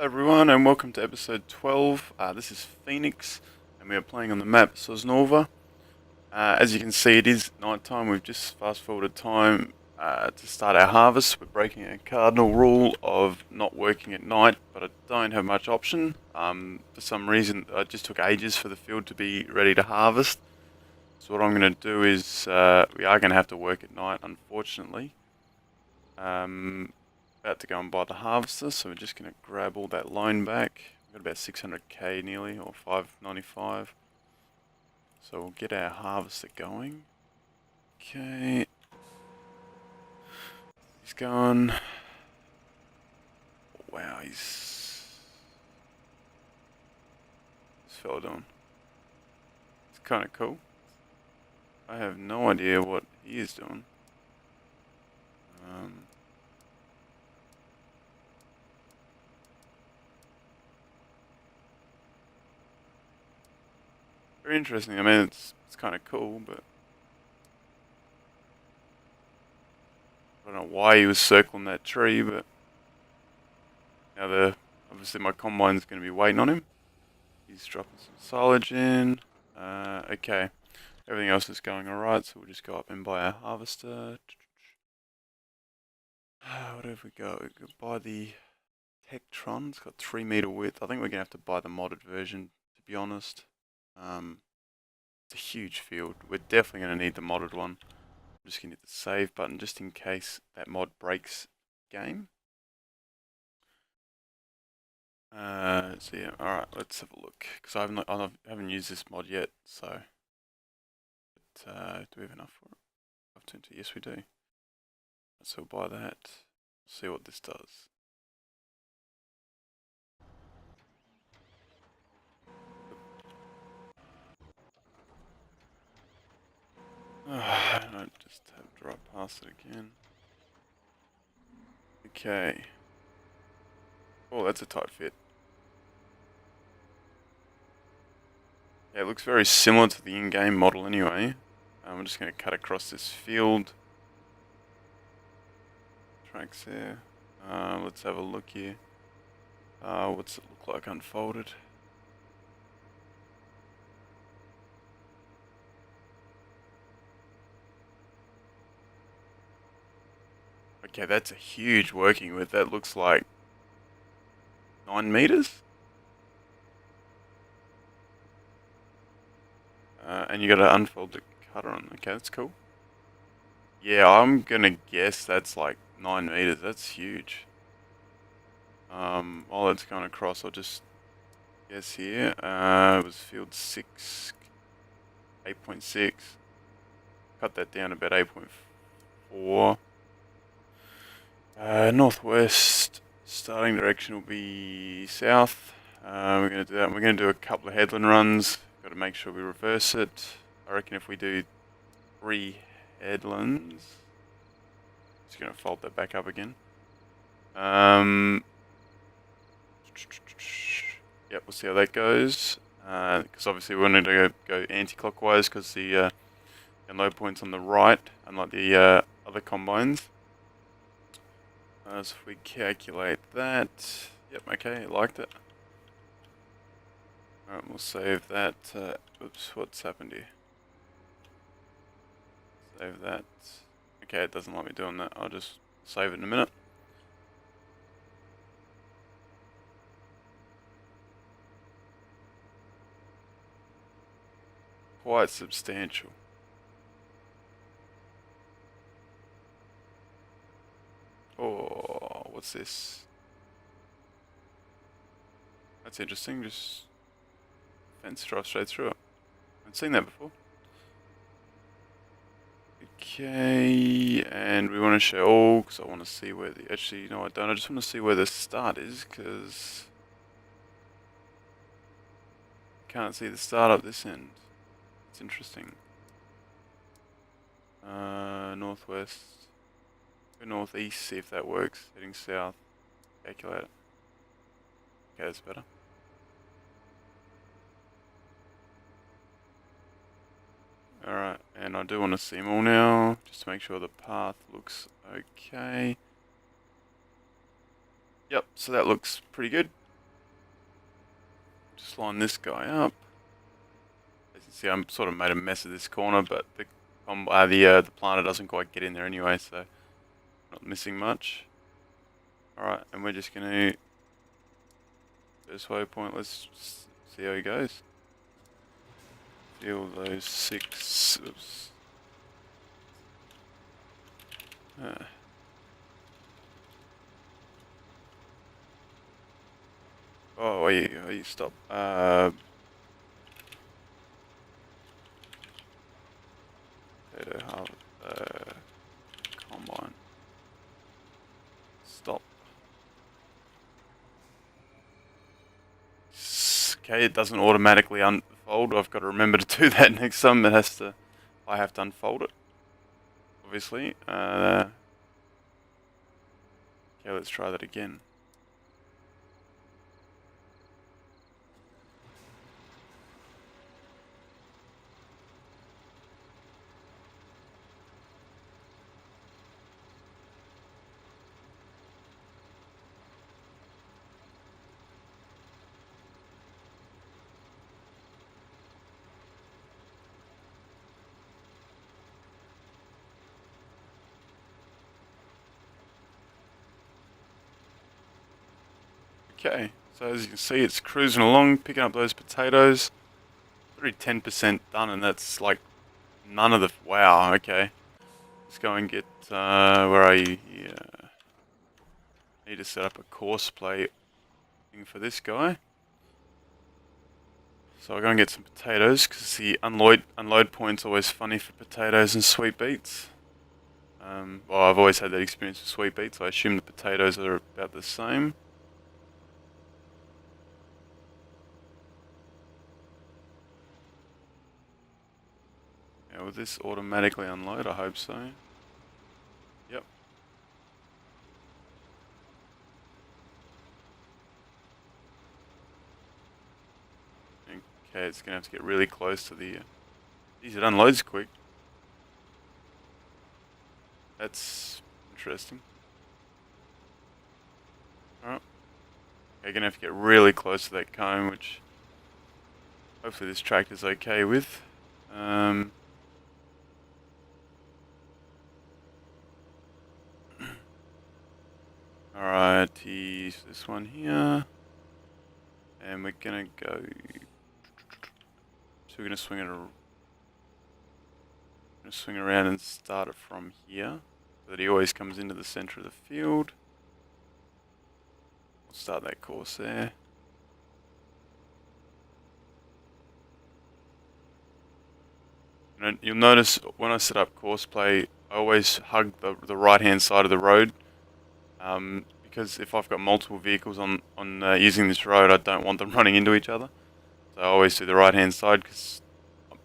Hello everyone and welcome to episode 12. This is Phoenix and we are playing on the map Sosnova. As you can see, it is night time. We've just fast forwarded time to start our harvest. We're breaking a cardinal rule of not working at night, but I don't have much option. For some reason it just took ages for the field to be ready to harvest. So what I'm going to do is we are going to have to work at night, unfortunately. About to go and buy the harvester, so we're just going to grab all that loan back. We've got about 600k nearly, or 595. So we'll get our harvester going. Okay. He's going. Wow, This fella doing? It's kind of cool. I have no idea what he is doing. Very interesting. I mean, it's kind of cool, but I don't know why he was circling that tree. But now obviously my combine's going to be waiting on him. He's dropping some silage in. Okay, everything else is going alright, so we'll just go up and buy our harvester. What have we got? We could buy the Tektron. It's got 3 meter width. I think we're gonna have to buy the modded version, to be honest. It's a huge field. We're definitely gonna need the modded one. I'm just gonna hit the save button just in case that mod breaks game. So yeah, alright, let's have a look. Because I haven't used this mod yet, so. But, do we have enough for it? 520, yes we do. So we'll buy that. See what this does. I just have to drive past it again. Okay. Oh, that's a tight fit. Yeah, it looks very similar to the in-game model anyway. I'm just going to cut across this field. Tracks there. Let's have a look here. What's it look like unfolded? Okay, that's a huge working width. That looks like 9 meters. And you got to unfold the cutter on. Okay, that's cool. Yeah, I'm gonna guess that's like 9 meters. That's huge. While it's going across, I'll just guess here. It was field 6, 8.6. Cut that down about 8.4. Northwest starting direction will be south. We're going to do that. We're going to do a couple of headland runs. Got to make sure we reverse it. I reckon if we do 3 headlands, just going to fold that back up again. Yep, we'll see how that goes. Because obviously we wanted to go anti-clockwise because the low point's on the right, unlike the other combines. So if we calculate that, yep, okay, I liked it. Alright, we'll save that. Oops, what's happened here? Save that. Okay, it doesn't like me doing that. I'll just save it in a minute. Quite substantial. Oh, what's this? That's interesting, just fence drive straight through it. I haven't seen that before. Okay, and we want to show all, because I want to see where the, actually, no I don't, I just want to see where the start is, because I can't see the start up this end. It's interesting. Northwest. Go northeast, see if that works. Heading south. Calculate it. Okay, that's better. Alright, and I do want to see them all now, just to make sure the path looks okay. Yep, so that looks pretty good. just line this guy up. As you can see, I'm sort of made a mess of this corner, but the planter doesn't quite get in there anyway, so not missing much. Alright, and we're just gonna first waypoint, let's see how he goes. Feel those 6. Oops. Oh, you stop. Potato harvest. Combine. Stop. Okay, it doesn't automatically unfold. I've got to remember to do that next time. I have to unfold it. Obviously. Okay, let's try that again. Okay, so as you can see, it's cruising along, picking up those potatoes. Already 10% done, and that's like none of the. Wow, okay. Let's go and get. Where are you? Here. Need to set up a course play thing for this guy. So I'll go and get some potatoes, because the unload point's always funny for potatoes and sweet beets. Well, I've always had that experience with sweet beets, so I assume the potatoes are about the same. Yeah, will this automatically unload? I hope so. Yep. Okay, it's gonna have to get really close to the. Geez, it unloads quick. That's interesting. Alright. Okay, gonna have to get really close to that cone, which hopefully this tractor's okay with. Alright, this one here. And we're gonna go. So we're gonna swing around and start it from here, so that he always comes into the center of the field. We'll start that course there. And you'll notice when I set up course play, I always hug the right hand side of the road, because if I've got multiple vehicles on using this road, I don't want them running into each other. So I always do the right hand side, because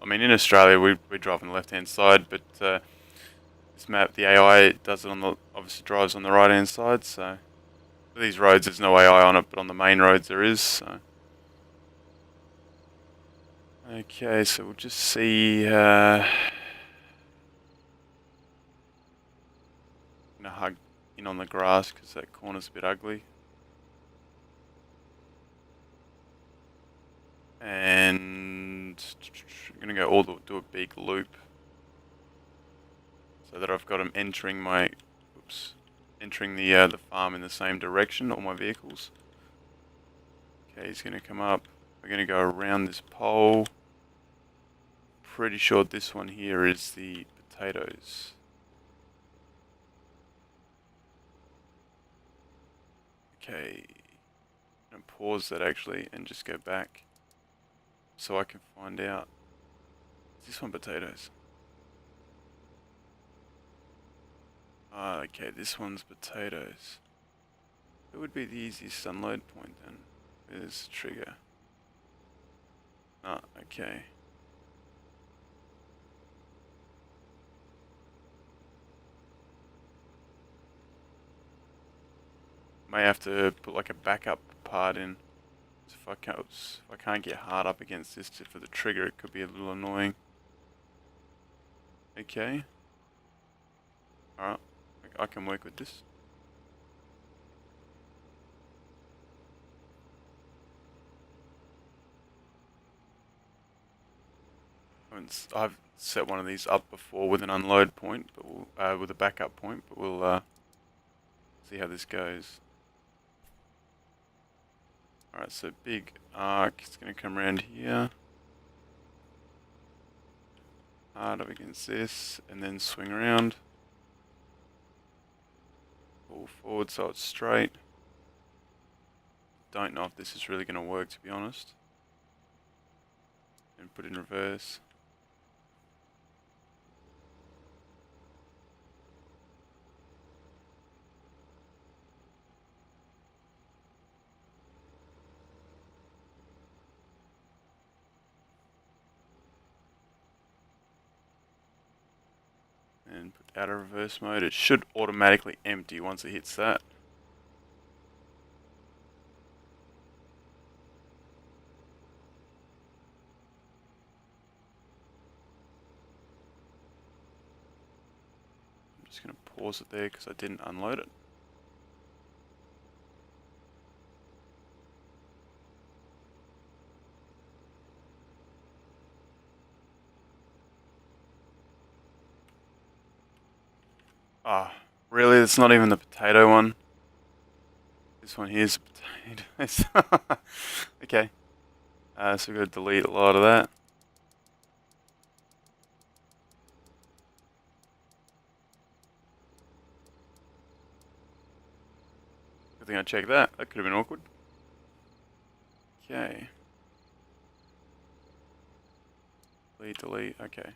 I mean in Australia we drive on the left hand side, but this map, the AI does it obviously drives on the right hand side. So for these roads there's no AI on it, but on the main roads there is. So. Okay, so we'll just see. Gonna hug in on the grass because that corner's a bit ugly. And I'm gonna go do a big loop so that I've got them entering the farm in the same direction, all my vehicles. Okay, he's gonna come up. We're gonna go around this pole. Pretty sure this one here is the potatoes. Okay, I'm gonna pause that actually and just go back so I can find out. Is this one potatoes? Ah, okay, this one's potatoes. It would be the easiest unload point then. There's the trigger. Ah, okay. May have to put like a backup part in. So if I can't get hard up against this for the trigger, it could be a little annoying. Okay. Alright, I can work with this. I've set one of these up before with an unload point, but with a backup point, but we'll see how this goes. Alright, so big arc, it's going to come around here. Hard up against this, and then swing around. Pull forward so it's straight. Don't know if this is really going to work, to be honest. And put in reverse. And put out of reverse mode. It should automatically empty once it hits that. I'm just going to pause it there because I didn't unload it. Ah, really? It's not even the potato one. This one here's the potatoes. Okay. So we've got to delete a lot of that. Good thing I checked that. That could have been awkward. Okay. Delete. Okay.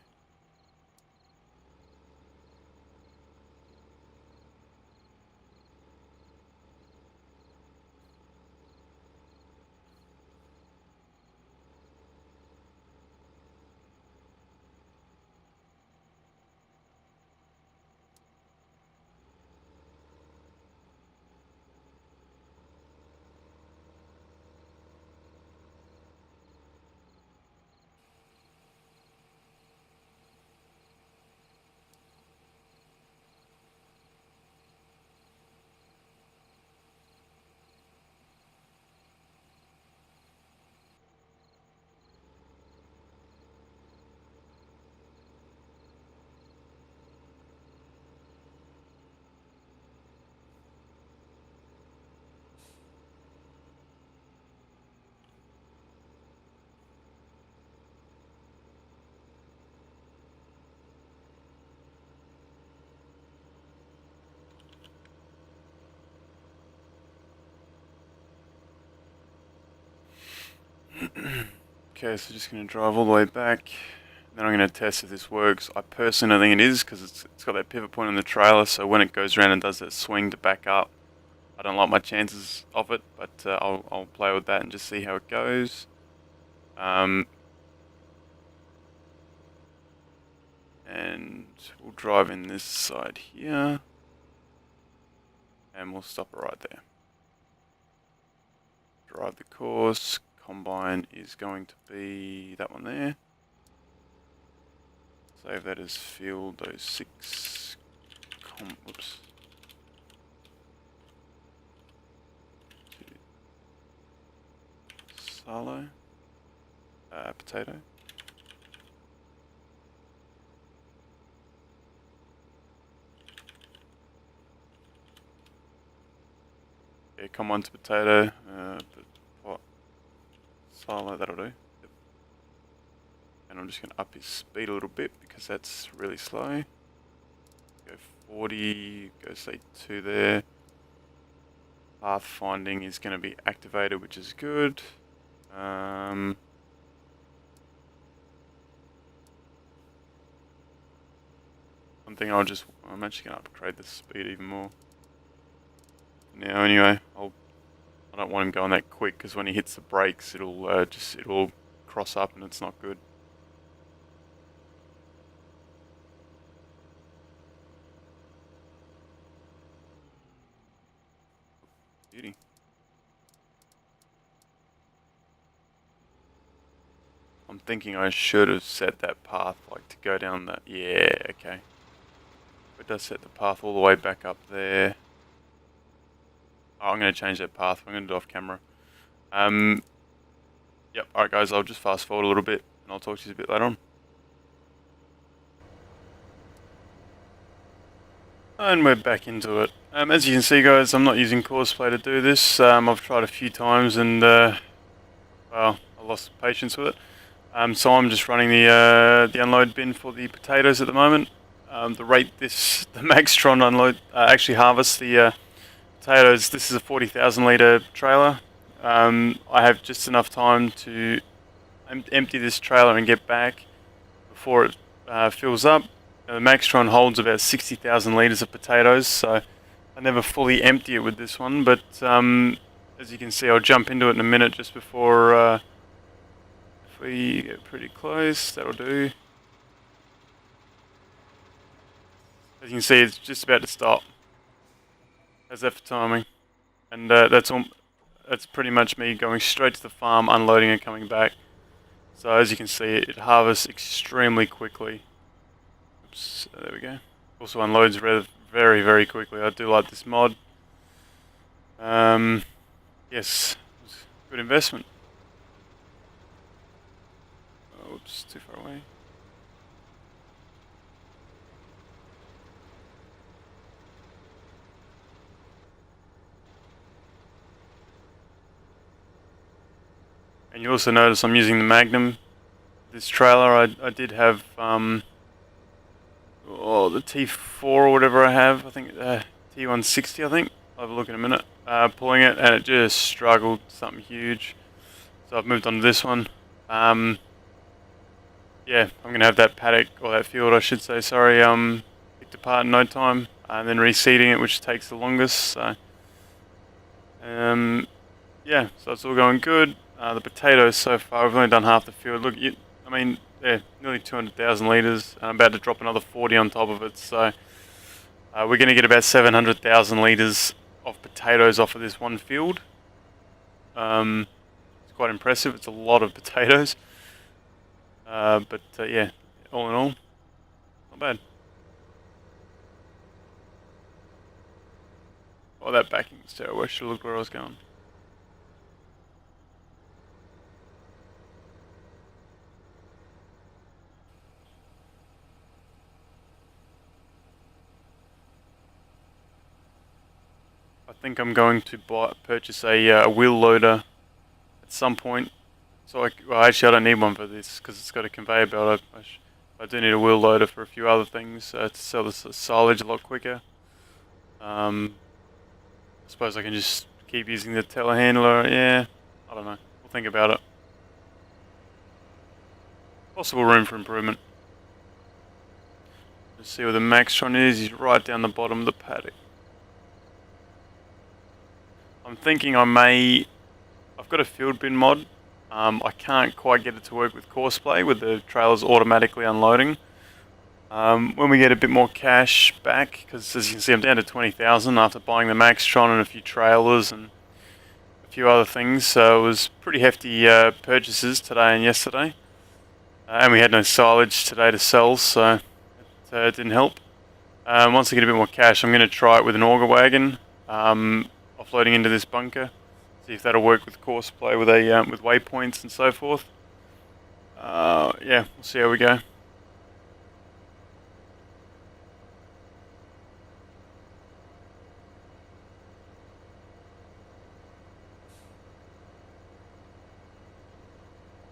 Okay, so just going to drive all the way back. Then I'm going to test if this works. I personally don't think it is because it's got that pivot point in the trailer, so when it goes around and does that swing to back up, I don't like my chances of it, but I'll play with that and just see how it goes. And we'll drive in this side here, and we'll stop it right there. Drive the course. Combine is going to be that one there. Save that as field 06. Whoops. Silo. Potato. Yeah, come on to potato. Silo, that'll do. Yep. And I'm just going to up his speed a little bit because that's really slow. Go 40, go say 2 there. Path finding is going to be activated, which is good. One thing I'm actually going to upgrade the speed even more. Now anyway, I don't want him going that quick because when he hits the brakes, it'll cross up and it's not good. Beauty. I'm thinking I should have set that path like to go down that. Yeah, okay. It does set the path all the way back up there. Oh, I'm going to change that path. I'm going to do it off camera. Yep, alright guys, I'll just fast forward a little bit and I'll talk to you a bit later on. And we're back into it. As you can see, guys, I'm not using Courseplay to do this. I've tried a few times and, well, I lost patience with it. So I'm just running the unload bin for the potatoes at the moment. The rate the Maxtron unload actually harvests the potatoes. This is a 40,000 litre trailer. I have just enough time to empty this trailer and get back before it fills up. The Maxtron holds about 60,000 litres of potatoes, so I never fully empty it with this one, but as you can see, I'll jump into it in a minute just before if we get pretty close, that'll do. As you can see, it's just about to stop. How's that for timing? And that's pretty much me going straight to the farm, unloading and coming back. So as you can see, it harvests extremely quickly. Oops, there we go. Also unloads very, very quickly. I do like this mod. Yes, good investment. Oh, oops, too far away. And you also notice I'm using the Magnum. This trailer, I did have the T4 or whatever I have. I think T160. I think I'll have a look in a minute. Pulling it, and it just struggled, something huge. So I've moved on to this one. Yeah, I'm gonna have that paddock or that field, I should say. Sorry, picked apart in no time, and then reseeding it, which takes the longest. So, yeah, so it's all going good. The potatoes so far, we've only done half the field. Look, I mean, yeah, nearly 200,000 litres, and I'm about to drop another 40 on top of it. So we're going to get about 700,000 litres of potatoes off of this one field. It's quite impressive. It's a lot of potatoes. But yeah, all in all, not bad. Oh, that backing was terrible. I should have looked where I was going. I think I'm going to purchase a wheel loader at some point. So actually I don't need one for this because it's got a conveyor belt. I do need a wheel loader for a few other things to sell the silage a lot quicker. I suppose I can just keep using the telehandler. Yeah, I don't know. We'll think about it. Possible room for improvement. Let's see where the Maxtron is. He's right down the bottom of the paddock. I'm thinking I've got a field bin mod. I can't quite get it to work with Courseplay with the trailers automatically unloading. When we get a bit more cash back, because as you can see I'm down to 20,000 after buying the Maxtron and a few trailers and a few other things, so it was pretty hefty purchases today and yesterday. And we had no silage today to sell, so it didn't help. Once I get a bit more cash, I'm going to try it with an auger wagon. Offloading into this bunker, see if that'll work with Courseplay with with waypoints and so forth. Yeah, we'll see how we go.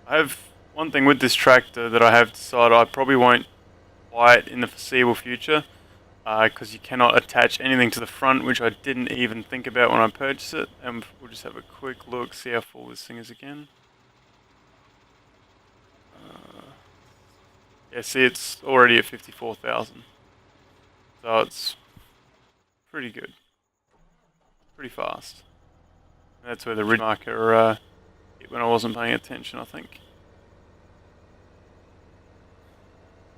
I have one thing with this tractor that I have decided I probably won't buy it in the foreseeable future. Because you cannot attach anything to the front, which I didn't even think about when I purchased it. And we'll just have a quick look, see how full this thing is again. Yeah, see, it's already at 54,000. So it's pretty good. Pretty fast. That's where the ridge marker hit when I wasn't paying attention, I think.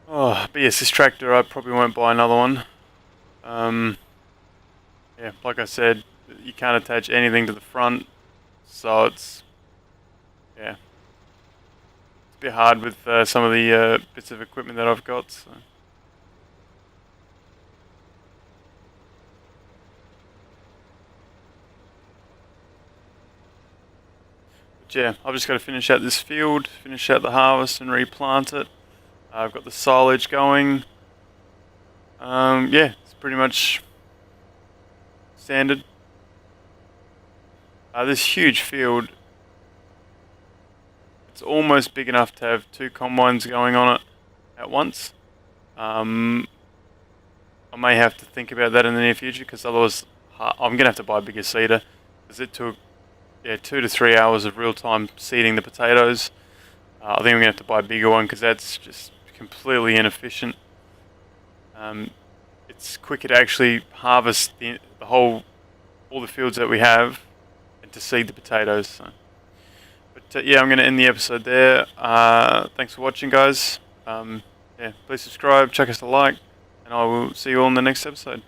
Oh, but yes, this tractor, I probably won't buy another one. Yeah, like I said, you can't attach anything to the front, so it's, yeah, it's a bit hard with some of the bits of equipment that I've got. So. But yeah, I've just got to finish out this field, finish out the harvest and replant it. I've got the silage going. Yeah, it's pretty much standard. This huge field, it's almost big enough to have two combines going on it at once. Um, I may have to think about that in the near future because otherwise I'm gonna have to buy a bigger seeder because it took 2 to 3 hours of real time seeding the potatoes. I think I'm gonna have to buy a bigger one because that's just completely inefficient. Um, it's quicker to actually harvest the whole all the fields that we have and to seed the potatoes. So. But yeah, I'm going to end the episode there. Thanks for watching, guys. Yeah, please subscribe, chuck us a like, and I will see you all in the next episode.